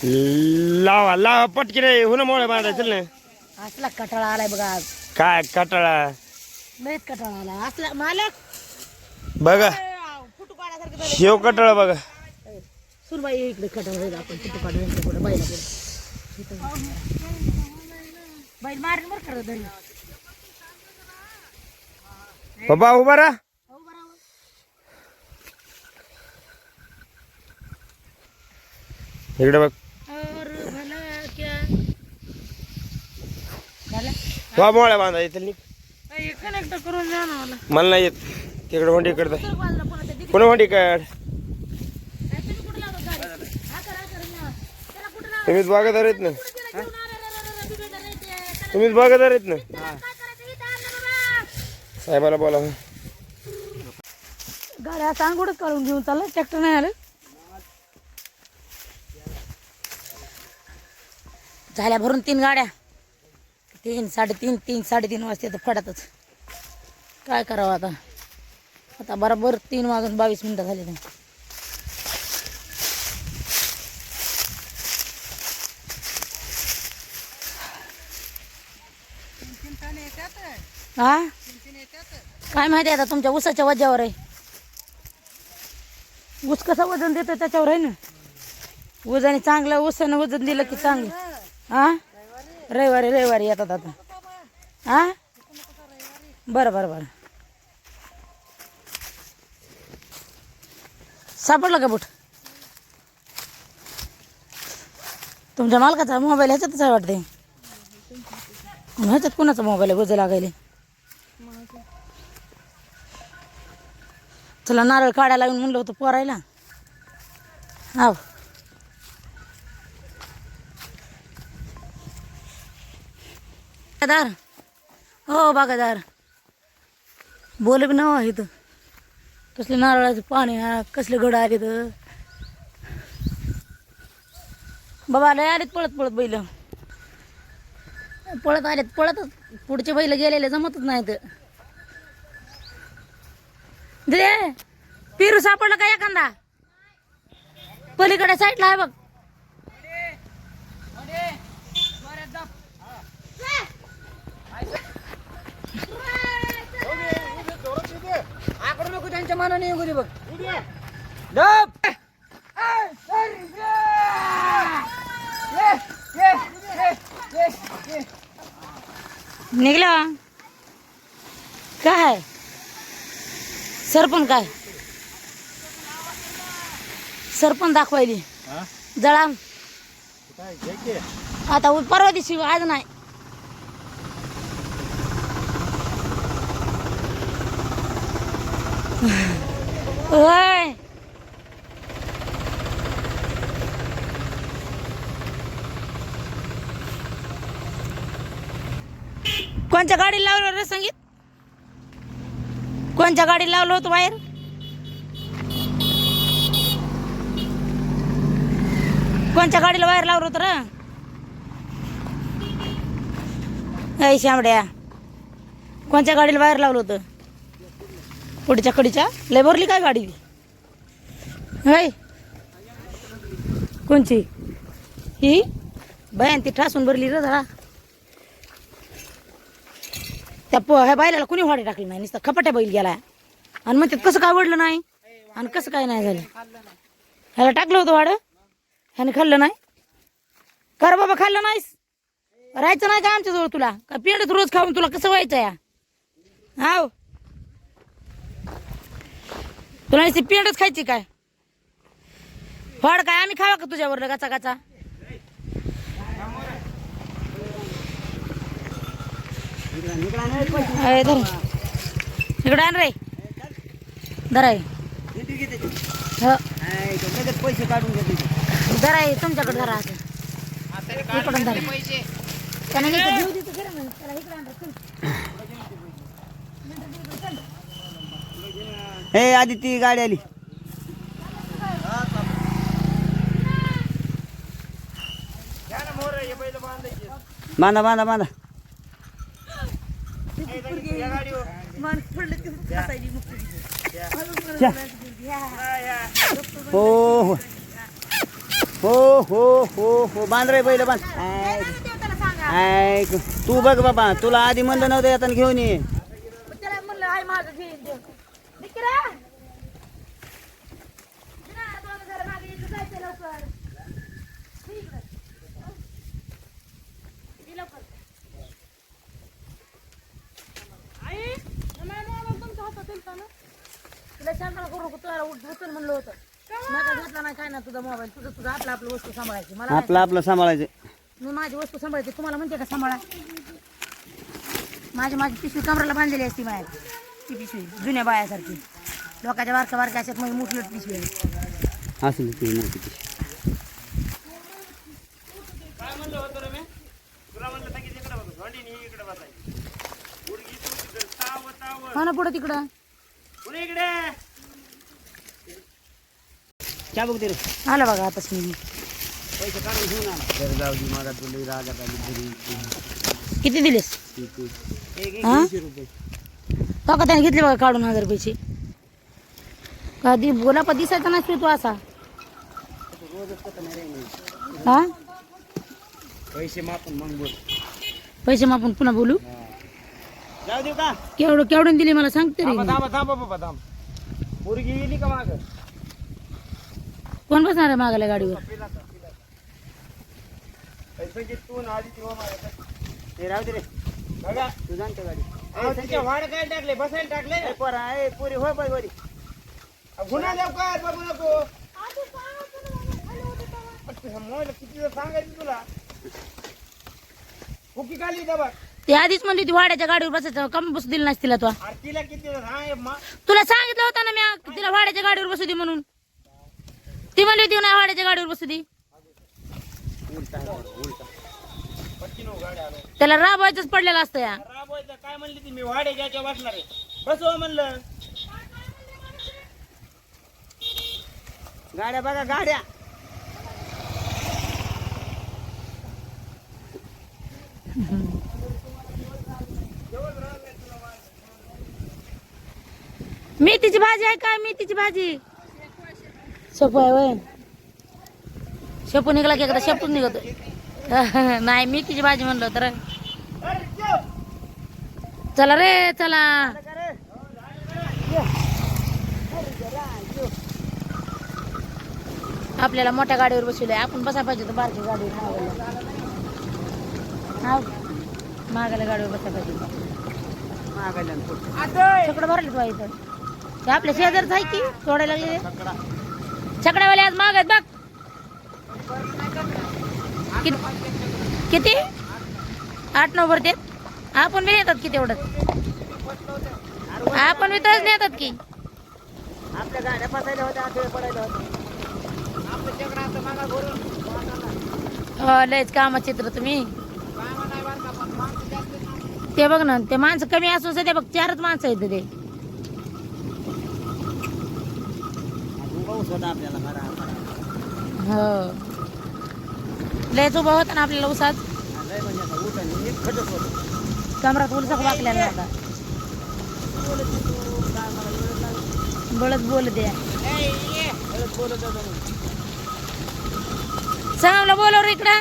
लावा लावा पटकी रे हुन मोळे बांधायचं ना. असला कटाळा आलाय बघा आज. काय कटाळा लयच कटाळा आला असला मालक. बघा फुटू काढासारखं झालं. शेव कटाळा बघा. सुनबाई इकडे कटाळा जाईल आपण फुटू काढायला पुढे बाईला पुढे. बाई मारून बरं करत धरलं. बाबा उभा राहा. इकडे बघ. वा मोळ्या बांधायचं कनेक्ट करून द्या ना मला. मला नाही येत. तिकडे वंडी इकडे पुन्हा वंडी काढ. तुम्हीच बागादार आहेत ना. तुम्हीच बागादार आहेत ना. साहेबाला बोला. गाड्या सांगूडच काढून घेऊन चालला. ट्रॅक्टर नाही आलं. झाल्या भरून 3 गाड्या. 3 3:30 3 3:30 वाजता तर फडातच. काय करावं आता. आता बरोबर 3 वाजून 22 मिनिटं झाले. हा काय माहिती आता तुमच्या ऊसाच्या वजावर आहे. ऊस कसं वजन देतं त्याच्यावर आहे ना. वजन चांगलं ऊसानं वजन दिलं की चांगलं. हा रविवारी येतात आता. हा बरं बरं बरं. सापडलं का बुट. तुमच्या मालकाचा मोबाईल ह्याच्यातच आहे वाटते. ह्याच्यात कुणाचा मोबाईल आहे. वजन लागायले. चला नारळ काढायला लागून म्हणलं होतं पोरायला. हा बागादार हो बागादार बोल बी नव इथं. कसले नारळाचं पाणी कसले घड आले तर बाबा लय आलेत पळत पळत बैल. पळत आलेत पळतच. पुढचे बैल गेलेले जमतच नाहीत. दे पेरू सापडला का एखादा. पलीकडे साईडला आहे बघ. आकडू नको त्यांच्या मनाने येऊ दे बघ. निघला काय सरपण काय सरपण दाखवायली जळा. आता परवा दिवशी आज नाही. होय कोणच्या गाडीला लावलं रे संगीत. कोणच्या गाडीला लावलं होतं बाहेर. कोणच्या गाडीला बाहेर लावलं होतं रे शामड्या. कोणच्या गाडीला बाहेर लावलं होतं. पुढच्या कडीच्या लय भरली काय गाडी. हाय कोणची ही बयान ती ठासून भरली रे जरा. त्या ह्या बैलाला कुणी वाडी टाकली नाही. नुसतं खपाट्या बैल गेला. आणि मग ते कसं काय वडलं नाही आणि कसं काय नाही झालं. ह्याला टाकलं होतं वाड ह्याने खाल्लं नाही. कर बाबा खाल्लं नाहीस. राहायचं नाही का आमच्या जवळ तुला. का पेंडच रोज खाऊन तुला कसं व्हायचं या. हाव तुला नुसती पेंडच खायची काय. फळ काय आम्ही खावा का तुझ्यावर गाचा गाचा. इकडे आण रे दर आहे. पैसे काढून घेते. दर आहे तुमच्याकडे जरा इकडून धरा. हे आधी ती गाडी आली. बांधा बांधा बांधा. हो हो हो हो हो हो बांध रे बैल बांध ऐक तू बघ बाबा तुला आधी म्हणलं नव्हतं येताना घेऊन ये त्याला म्हणलं आई माझं घेईन देव. निघ रे. ना, दोन जरा मागे इथं जायचं लवकर. ये इकडं. ये लवकर. आई, तुमच्या हातात दिलता ना? तुला शांतपणा करू नको, तुला उठून म्हणलं होतं. माझा घेतला नाही काय ना तुझा मोबाईल तुझं आपलं वस्तू सांभाळायची मला आपलं सांभाळायचं मी माझी वस्तू सांभाळते तुम्हाला म्हणते का सांभाळा माझी पिशवी कमराला बांधलेली असती माझ्या ती पिशवी जुन्या बायासारखी लोकांच्या बारक्या बारक्या अशात मग मोठी पिशवी आहे असं ती मोठी काय म्हणलं होतं रे मी तुला म्हणलं की तिकडे बघ भांडी नी इकडे बसायची मुलगी तू तिकडे ताव हो ना पुढं तिकडं पुढे इकडे क्या बघते रे आलं बघा आताच मी पैसे काढून घेऊन आला जाऊ दे माझा तुला रागात आली किती दिलेस एक हा? 200 रुपये तो का त्याने घेतले बघा काढून 1000 रुपयाचे कधी गोलापा दिसायचा नसतो तू असा हा पैसे मापून मग बोल पैसे मापून पुन्हा बोलू जाऊ देऊ का केवढून दिली मला सांगते रे थांब बाबा थांब मुलगी गेली का माग कोण बसणार आहे मागायला गाडीवर पैसे तू ना आधी किंवा ते राहू दे रे बघा तू जाणतो गाडी तिच्या वाड काय टाकले बसायला टाकले ए पोरा ए पुरी हो बाई वरी गुन्हा देऊ काय बघू नको मोबाईल किती सांगायचं तुला कुकी खाली दबा ते आधीच म्हणली ती वाड्याच्या गाडीवर बसायचं कमी बसू दिली नसती तिला तो अरे तिला किती सांग तुला सांगितलं होतं ना मी तिला वाड्याच्या गाडीवर बसू दे म्हणून ती म्हणली होती ना वाड्याच्या गाडीवर बसू दे त्याला राबवायचंच पडलेलं असतं या राबवायचं काय म्हणली ती मी वाडे ज्याच्या बसणार आहे बसवा म्हणलं गाड्या बघा गाड्या मेथीची भाजी आहे काय मेथीची भाजी शेपू आहे वय शेपू निघाला की एकदा शेपूच निघतो नाही मेथीची भाजी म्हणलं तर चला रे चला आपल्याला मोठ्या गाडीवर बसवलंय आपण बसायला पाहिजे तर बारकी गाडीवर मागायला गाडीवर बसायला पाहिजे छकडं भरले तू इथं ते आपल्या शेजारच आहे की सोडायला लागले छकड्यावाले आज माग आहेत बघ किती 8-9 भरते आपण बी नेतात की तेवढं आपण बी तच नेतात की आपल्या गाड्या फसायला होत्या आठवडे पडायला होत्या लयच कामा चित्र तुम्ही ते बघ ना ते माणसं कमी असून सध्या बघ 4च माणसं आहेत ते आपल्याला हो लयच उभा होता ना आपल्याला उसात कमरात उलसक वाकलेला होता बोलत द्या सांगला बोलव इकडं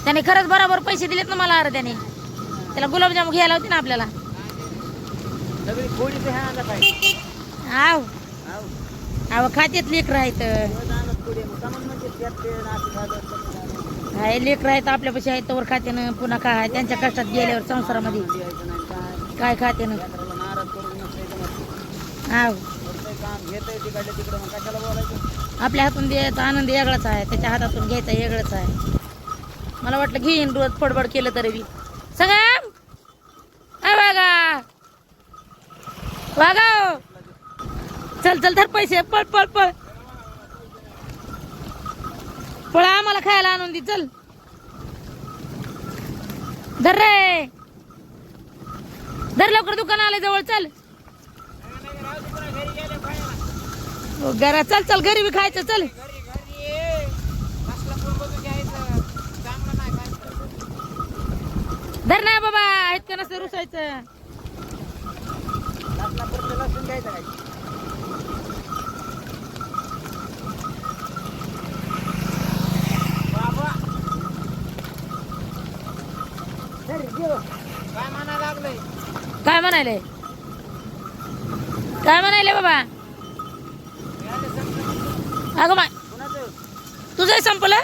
त्याने खरंच बरोबर पैसे दिलेत ना मला अरे त्याला गुलाबजाम घ्यायला होते ना आपल्याला आव आव खात्यात लेकर आहेत लेकर आहेत आपल्यापाशी आहेत तवर खात्यानं पुन्हा काय आहे त्यांच्या कष्टात गेल्यावर संसारामध्ये काय खात्यानं आव आपल्या हातून द्यायचा आनंद वेगळाच आहे त्याच्या हातातून घ्यायचा वेगळाच आहे मला वाटलं घेईन रोज फडफड केलं तरी बी सगळं बघा वागा चल चल धर पैसे पळ पळ पळ पळा आम्हाला खायला आणून दे चल धर रे धर लवकर दुकान आले जवळ चल घरा चल चल घरी बी खायचं चल धर ना बाबा इतकं नसतं रुसायचं काय म्हणायले काय म्हणायले बाबा अगं बाय कोणाचं तुझंही संपलं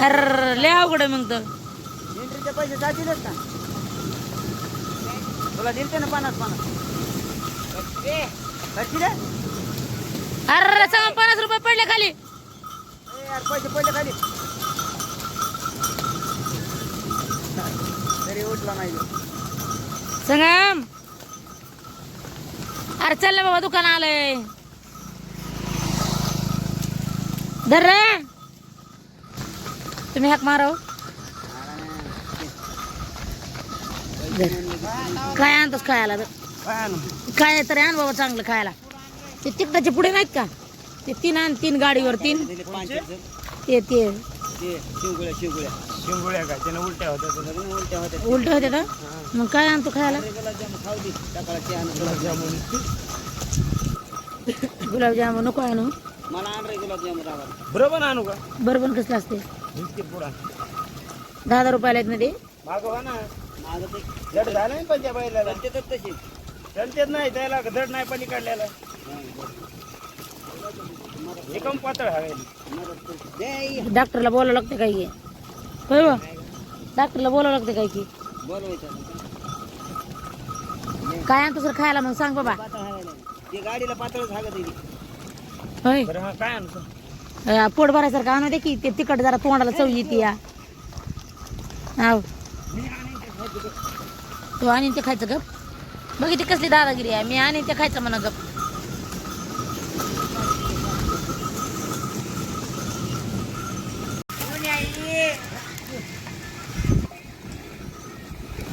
अरे लय अवघड आहे मग तर एंट्रीचे पैसे जातीलच का तुला दिलते ना 50 करशील अरे सगळं 50 रुपये पडले खाली यार पैसे पडले खाली तरी उठला नाही संगम अरे चल ना बाबा दुकान आलंय धर रे तुम्ही हाक मारव काय आणतोस खायला तर काय तरी आण बाबा चांगलं खायला ते तिकटाचे पुढे नाहीत का ते 3 आण 3 गाडीवर 3 ते शिवगुळ्या शिंगोळ्या काय त्यानं उलट्या होत्या उलट्या होत्या उलट होते का मग काय आणतो खायला गुलाबजामुन खाऊ दे सकाळची आणून गुलाबजामुन नको आणू मला आण रे गुलाबजामुन रावा बरोबर आणू का बरोबर कसलं असते इतके पुढा 10,000 रुपयाला आहेत ना ते मागवा ना माझं ते जड झालं ना पण त्या बैलाला ते तशी चलतेच नाही त्याला धड नाही पली काढलेला एकदम पातळ हवेली डॉक्टरला बोलावं लागते काय की होय बा डॉक्टरला बोलावं लागते काय की बोलवायचं काय आणतो सर खायला मग सांग बाबा पातळ हवायला ते गाडीला पातळच हागत दिली होय बरं हा काय आणू पोट भरायसारखं आणू दे की ते तिखट जरा तोंडाला चव येते या हाव तू आणि ते खायचं गप बघितली कसली दादागिरी आहे मी आणि ते खायचं म्हणा गप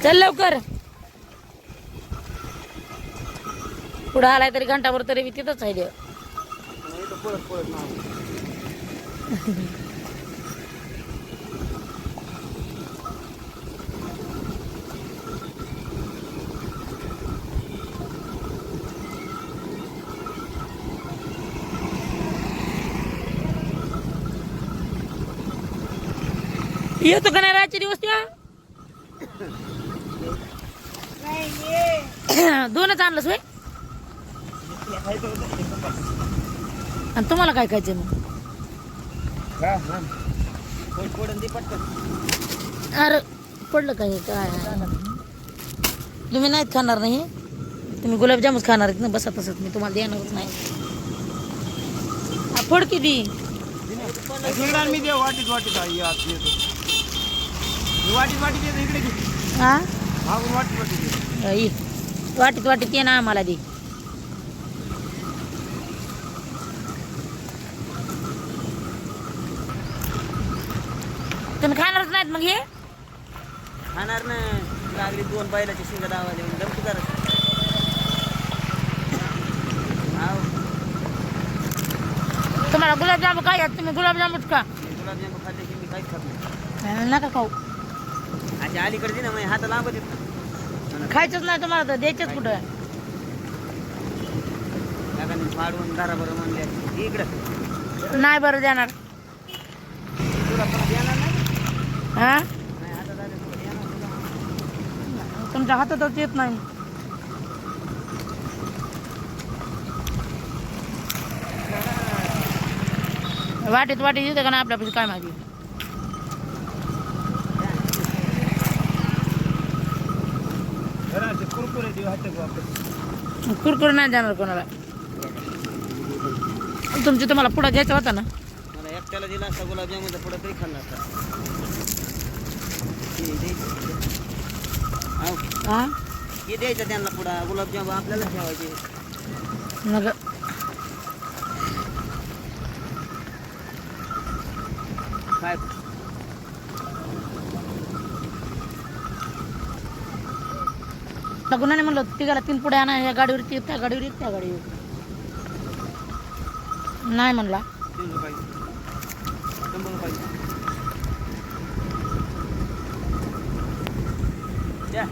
चल लवकर पुढं आलाय तरी घंटाभर तरी तिथंच आहे देव पळत पळत नाव येतो का नाही रातचे दिवस तुला 2च आणलंस होय आणि तुम्हाला काय खायचं मग पडून दे पटकन अरे पडलं काय काय तुम्ही नाहीत खाणार नाही तुम्ही गुलाबजामच खाणार आहेत ना बसा तसंच मी तुम्हाला देणारच नाही फोड किती मी देव वाटीत वाटीत आहे आत येतो वाटीत वाटीत येतो इकडे घे हा मागून वाटीत वाटीत येतो ये. वाटीत वाटीत ये ना आम्हाला दे तुम्ही खाणारच नाहीत मग हे खाणार ना लागली 2 बैलाची शिंग दावाले गमती करा तुम्हाला गुलाबजाम काय आहेत? तुम्ही गुलाबजामच का गुलाबजामुन खाल्ले की मी काहीच खात नाही नका खाऊ अशी अलीकडे दे ना मग हात लांबत येत खायचंच नाही तुम्हाला तर द्यायचंच कुठं एखादी फाडून दारा बरं म्हणले इकडं नाही बरं देणार तुला पण देणार नाही हा नाही हातात आले तुला देणार तुला तुमच्या हातातच येत नाही वाटीत वाटीत येते का ना आपल्यापाशी काय माहिती बरं ते कुरकुरे देऊ हातात वापस कुरकुर नाही देणार कोणाला तुमची तुम्हाला पुढं घ्यायचा होता ना मला एकट्याला दिला असता गुलाबजामुनचा पुढं तरी खाल्ला असता हे द्यायचं. हो. हा हे द्यायचं त्यांना पुढं गुलाबजामुन आपल्याला ठेवायचे मग काय गुन्हाने म्हणलं तिघाला 3 पुढे आणा या गाडीवर त्या गाडीवर त्या गाडीवर नाही म्हणला 3 रुपये 100 रुपये द्या